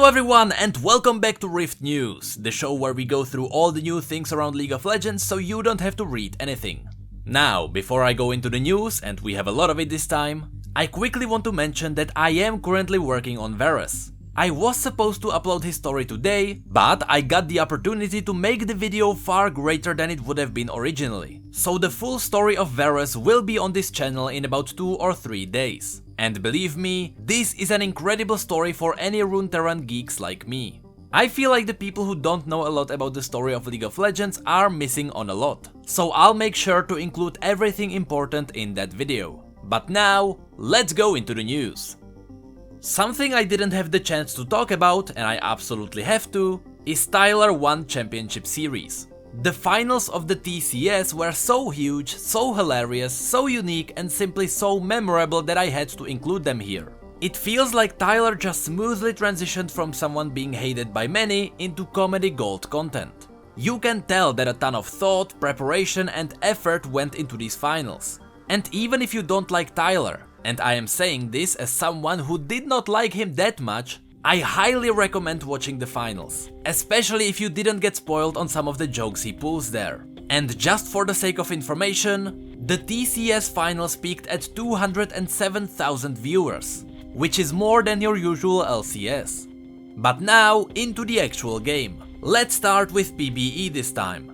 Hello everyone and welcome back to Rift News, the show where we go through all the new things around League of Legends so you don't have to read anything. Now, before I go into the news, and we have a lot of it this time, I quickly want to mention that I am currently working on Varus. I was supposed to upload his story today, but I got the opportunity to make the video far greater than it would have been originally. So the full story of Varus will be on this channel in about 2 or 3 days. And believe me, this is an incredible story for any Runeterra geeks like me. I feel like the people who don't know a lot about the story of League of Legends are missing on a lot. So I'll make sure to include everything important in that video. But now, let's go into the news. Something I didn't have the chance to talk about, and I absolutely have to, is Tyler 1 Championship Series. The finals of the TCS were so huge, so hilarious, so unique and simply so memorable that I had to include them here. It feels like Tyler just smoothly transitioned from someone being hated by many into comedy gold content. You can tell that a ton of thought, preparation and effort went into these finals. And even if you don't like Tyler, and I am saying this as someone who did not like him that much, I highly recommend watching the finals, especially if you didn't get spoiled on some of the jokes he pulls there. And just for the sake of information, the TCS finals peaked at 207,000 viewers, which is more than your usual LCS. But now, into the actual game. Let's start with PBE this time.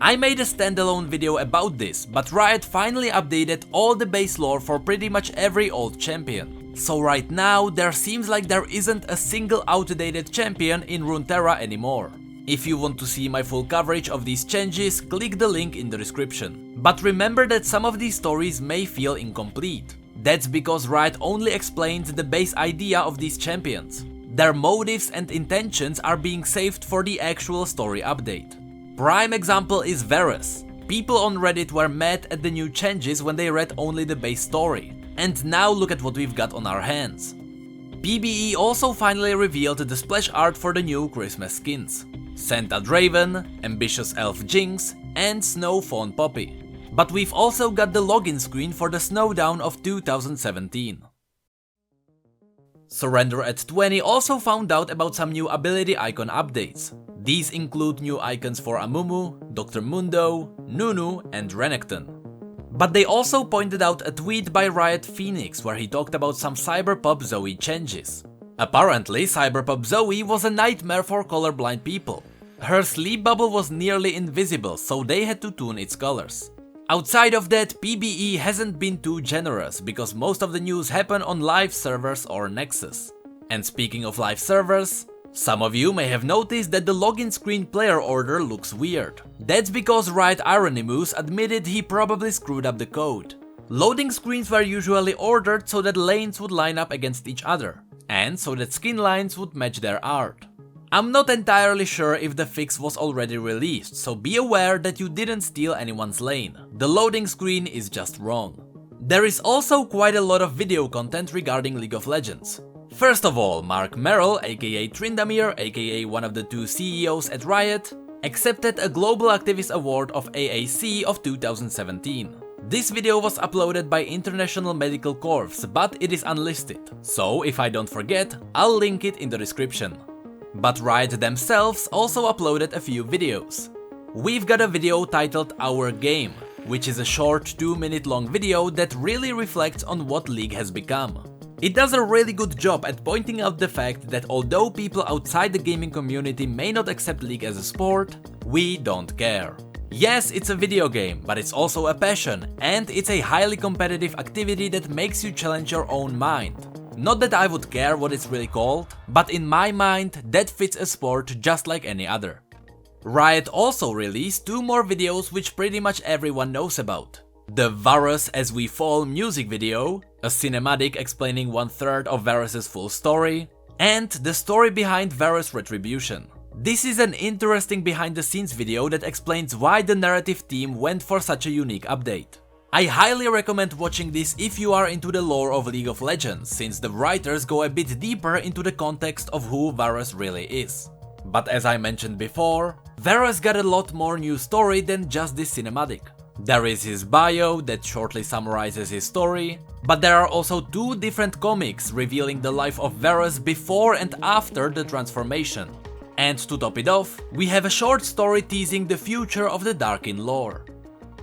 I made a standalone video about this, but Riot finally updated all the base lore for pretty much every old champion. So right now, there seems like there isn't a single outdated champion in Runeterra anymore. If you want to see my full coverage of these changes, click the link in the description. But remember that some of these stories may feel incomplete. That's because Riot only explained the base idea of these champions. Their motives and intentions are being saved for the actual story update. Prime example is Varus. People on Reddit were mad at the new changes when they read only the base story. And now look at what we've got on our hands. PBE also finally revealed the splash art for the new Christmas skins. Santa Draven, Ambitious Elf Jinx and Snow Fawn Poppy. But we've also got the login screen for the Snowdown of 2017. Surrender at 20 also found out about some new ability icon updates. These include new icons for Amumu, Dr. Mundo, Nunu and Renekton. But they also pointed out a tweet by Riot Phoenix where he talked about some Cyberpop Zoe changes. Apparently, Cyberpop Zoe was a nightmare for colorblind people. Her sleep bubble was nearly invisible, so they had to tune its colors. Outside of that, PBE hasn't been too generous because most of the news happen on live servers or Nexus. And speaking of live servers, some of you may have noticed that the login screen player order looks weird. That's because Riot Ironymus admitted he probably screwed up the code. Loading screens were usually ordered so that lanes would line up against each other, and so that skin lines would match their art. I'm not entirely sure if the fix was already released, so be aware that you didn't steal anyone's lane. The loading screen is just wrong. There is also quite a lot of video content regarding League of Legends. First of all, Marc Merrill, aka Tryndamere, aka one of the 2 CEOs at Riot, accepted a Global Activist Award of AAC of 2017. This video was uploaded by International Medical Corps, but it is unlisted, so if I don't forget, I'll link it in the description. But Riot themselves also uploaded a few videos. We've got a video titled Our Game, which is a short 2-minute long video that really reflects on what League has become. It does a really good job at pointing out the fact that although people outside the gaming community may not accept League as a sport, we don't care. Yes, it's a video game, but it's also a passion, and it's a highly competitive activity that makes you challenge your own mind. Not that I would care what it's really called, but in my mind, that fits a sport just like any other. Riot also released 2 more videos which pretty much everyone knows about. The Varus As We Fall music video, a cinematic explaining 1/3 of Varus's full story, and the story behind Varus Retribution. This is an interesting behind the scenes video that explains why the narrative team went for such a unique update. I highly recommend watching this if you are into the lore of League of Legends, since the writers go a bit deeper into the context of who Varus really is. But as I mentioned before, Varus got a lot more new story than just this cinematic. There is his bio that shortly summarizes his story, but there are also 2 different comics revealing the life of Varus before and after the transformation. And to top it off, we have a short story teasing the future of the Darkin lore.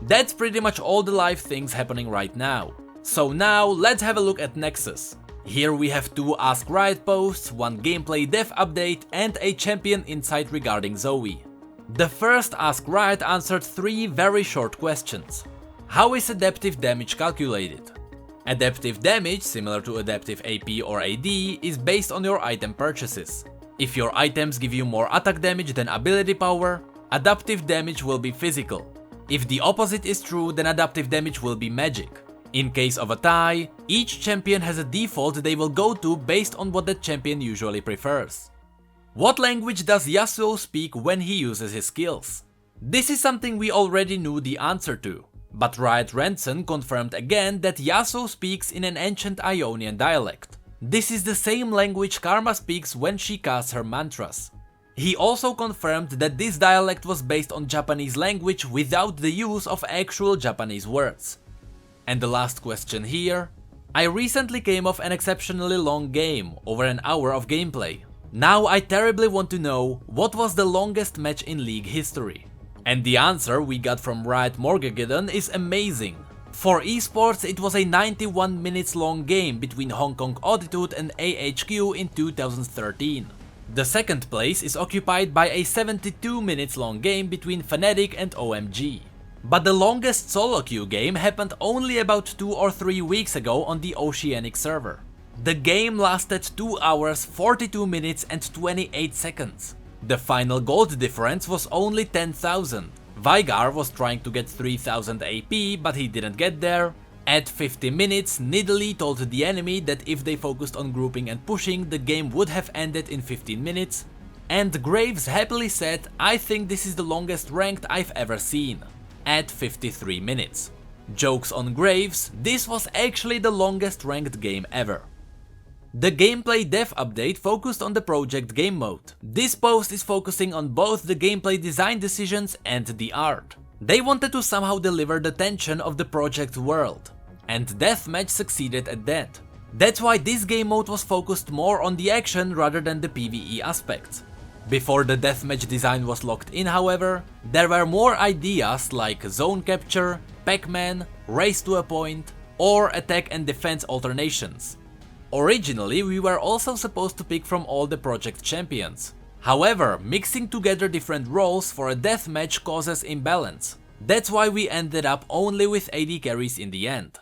That's pretty much all the live things happening right now. So now let's have a look at Nexus. Here we have 2 Ask Riot posts, 1 gameplay dev update and a champion insight regarding Zoe. The first Ask Riot answered 3 very short questions. How is adaptive damage calculated? Adaptive damage, similar to adaptive AP or AD, is based on your item purchases. If your items give you more attack damage than ability power, adaptive damage will be physical. If the opposite is true, then adaptive damage will be magic. In case of a tie, each champion has a default they will go to based on what that champion usually prefers. What language does Yasuo speak when he uses his skills? This is something we already knew the answer to, but Riot Ransom confirmed again that Yasuo speaks in an ancient Ionian dialect. This is the same language Karma speaks when she casts her mantras. He also confirmed that this dialect was based on Japanese language without the use of actual Japanese words. And the last question here. I recently came off an exceptionally long game, over an hour of gameplay. Now I terribly want to know what was the longest match in League history. And the answer we got from Riot Morgageddon is amazing. For esports it was a 91 minutes long game between Hong Kong Attitude and AHQ in 2013. The second place is occupied by a 72 minutes long game between Fnatic and OMG. But the longest solo queue game happened only about 2 or 3 weeks ago on the Oceanic server. The game lasted 2 hours, 42 minutes and 28 seconds. The final gold difference was only 10,000. Vigar was trying to get 3000 AP, but he didn't get there. At 50 minutes, Nidalee told the enemy that if they focused on grouping and pushing, the game would have ended in 15 minutes. And Graves happily said, "I think this is the longest ranked I've ever seen," at 53 minutes. Jokes on Graves, this was actually the longest ranked game ever. The gameplay dev update focused on the project game mode. This post is focusing on both the gameplay design decisions and the art. They wanted to somehow deliver the tension of the project world, and Deathmatch succeeded at that. That's why this game mode was focused more on the action rather than the PvE aspects. Before the deathmatch design was locked in, however, there were more ideas like zone capture, Pac-Man, race to a point, or attack and defense alternations. Originally, we were also supposed to pick from all the project champions. However, mixing together different roles for a deathmatch causes imbalance. That's why we ended up only with AD carries in the end.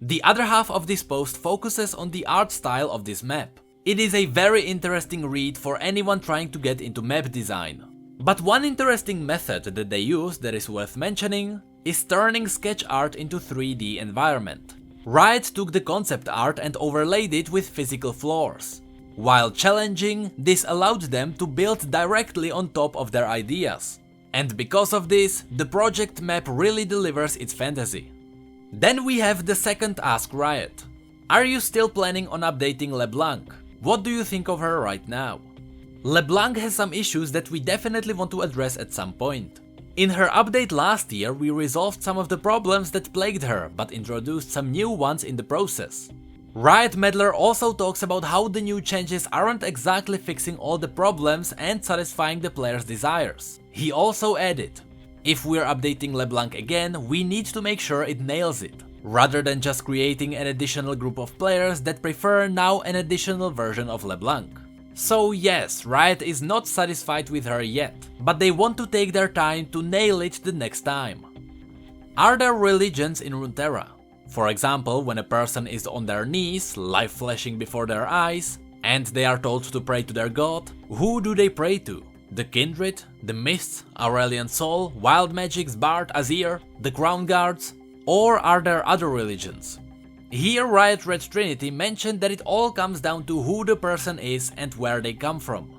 The other half of this post focuses on the art style of this map. It is a very interesting read for anyone trying to get into map design. But one interesting method that they use that is worth mentioning is turning sketch art into 3D environment. Riot took the concept art and overlaid it with physical floors. While challenging, this allowed them to build directly on top of their ideas. And because of this, the project map really delivers its fantasy. Then we have the second Ask Riot. Are you still planning on updating Leblanc? What do you think of her right now? Leblanc has some issues that we definitely want to address at some point. In her update last year, we resolved some of the problems that plagued her, but introduced some new ones in the process. Riot Meddler also talks about how the new changes aren't exactly fixing all the problems and satisfying the players' desires. He also added, if we're updating Leblanc again, we need to make sure it nails it, rather than just creating an additional group of players that prefer now an additional version of Leblanc. So yes, Riot is not satisfied with her yet, but they want to take their time to nail it the next time. Are there religions in Runeterra? For example, when a person is on their knees, life flashing before their eyes, and they are told to pray to their god, who do they pray to? The Kindred, the Mists, Aurelian Soul, Wild Magic's Bard, Azir, the Crown Guards? Or are there other religions? Here Riot Red Trinity mentioned that it all comes down to who the person is and where they come from.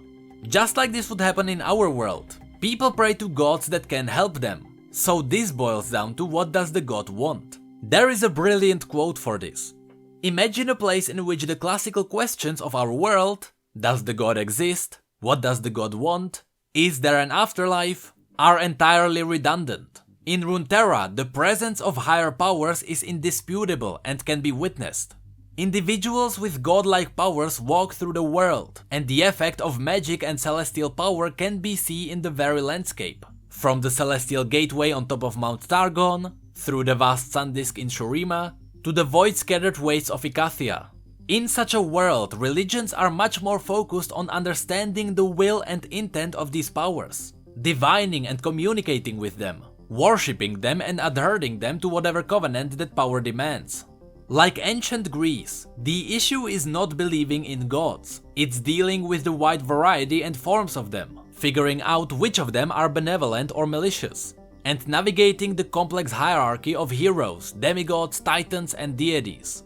Just like this would happen in our world, people pray to gods that can help them. So this boils down to what does the god want. There is a brilliant quote for this. Imagine a place in which the classical questions of our world, does the god exist? What does the god want? Is there an afterlife? Are entirely redundant. In Runeterra, the presence of higher powers is indisputable and can be witnessed. Individuals with godlike powers walk through the world, and the effect of magic and celestial power can be seen in the very landscape. From the celestial gateway on top of Mount Targon, through the vast sun disk in Shurima, to the void-scattered wastes of Icathia. In such a world, religions are much more focused on understanding the will and intent of these powers, divining and communicating with them, worshipping them and adhering them to whatever covenant that power demands. Like ancient Greece, the issue is not believing in gods, it's dealing with the wide variety and forms of them, figuring out which of them are benevolent or malicious, and navigating the complex hierarchy of heroes, demigods, titans and deities.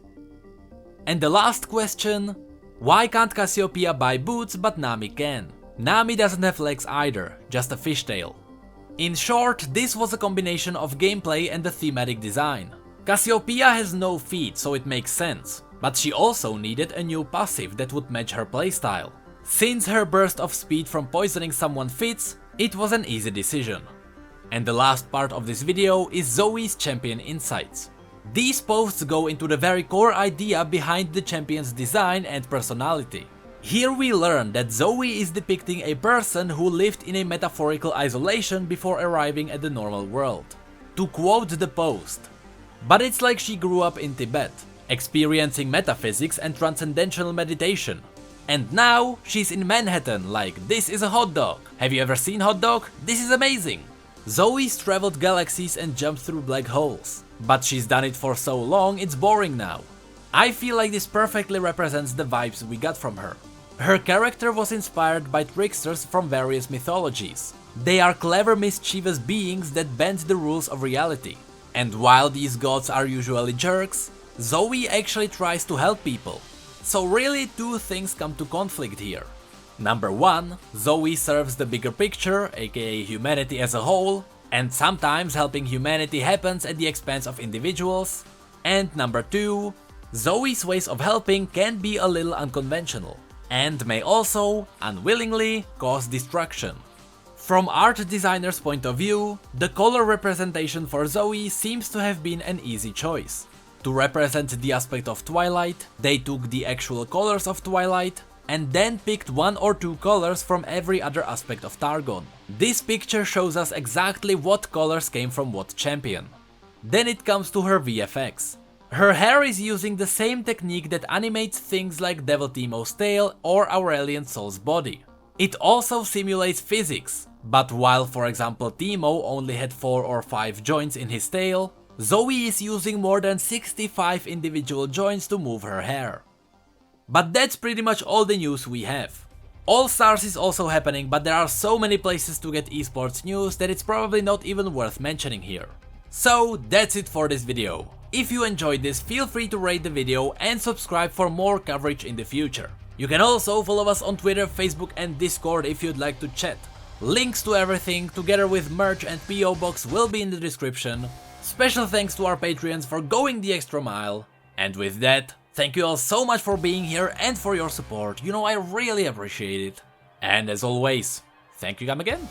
And the last question, why can't Cassiopeia buy boots but Nami can? Nami doesn't have legs either, just a fishtail. In short, this was a combination of gameplay and the thematic design. Cassiopeia has no feet, so it makes sense, but she also needed a new passive that would match her playstyle. Since her burst of speed from poisoning someone fits, it was an easy decision. And the last part of this video is Zoe's champion insights. These posts go into the very core idea behind the champion's design and personality. Here we learn that Zoe is depicting a person who lived in a metaphorical isolation before arriving at the normal world. To quote the post, "But it's like she grew up in Tibet, experiencing metaphysics and transcendental meditation. And now she's in Manhattan like, this is a hot dog. Have you ever seen hot dog? This is amazing." Zoe's traveled galaxies and jumped through black holes, but she's done it for so long it's boring now. I feel like this perfectly represents the vibes we got from her. Her character was inspired by tricksters from various mythologies. They are clever, mischievous beings that bend the rules of reality. And while these gods are usually jerks, Zoe actually tries to help people. So really two things come to conflict here. Number 1, Zoe serves the bigger picture, aka humanity as a whole, and sometimes helping humanity happens at the expense of individuals. And number 2, Zoe's ways of helping can be a little unconventional, and may also, unwillingly, cause destruction. From art designer's point of view, the color representation for Zoe seems to have been an easy choice. To represent the aspect of Twilight, they took the actual colors of Twilight, and then picked 1 or 2 colors from every other aspect of Targon. This picture shows us exactly what colors came from what champion. Then it comes to her VFX. Her hair is using the same technique that animates things like Devil Teemo's tail or Aurelion Sol's body. It also simulates physics, but while for example Teemo only had 4 or 5 joints in his tail, Zoe is using more than 65 individual joints to move her hair. But that's pretty much all the news we have. All Stars is also happening, but there are so many places to get esports news that it's probably not even worth mentioning here. So that's it for this video. If you enjoyed this, feel free to rate the video and subscribe for more coverage in the future. You can also follow us on Twitter, Facebook and Discord if you'd like to chat. Links to everything, together with merch and P.O.Box, will be in the description. Special thanks to our Patreons for going the extra mile. And with that, thank you all so much for being here and for your support. You know, I really appreciate it. And as always, thank you, come again.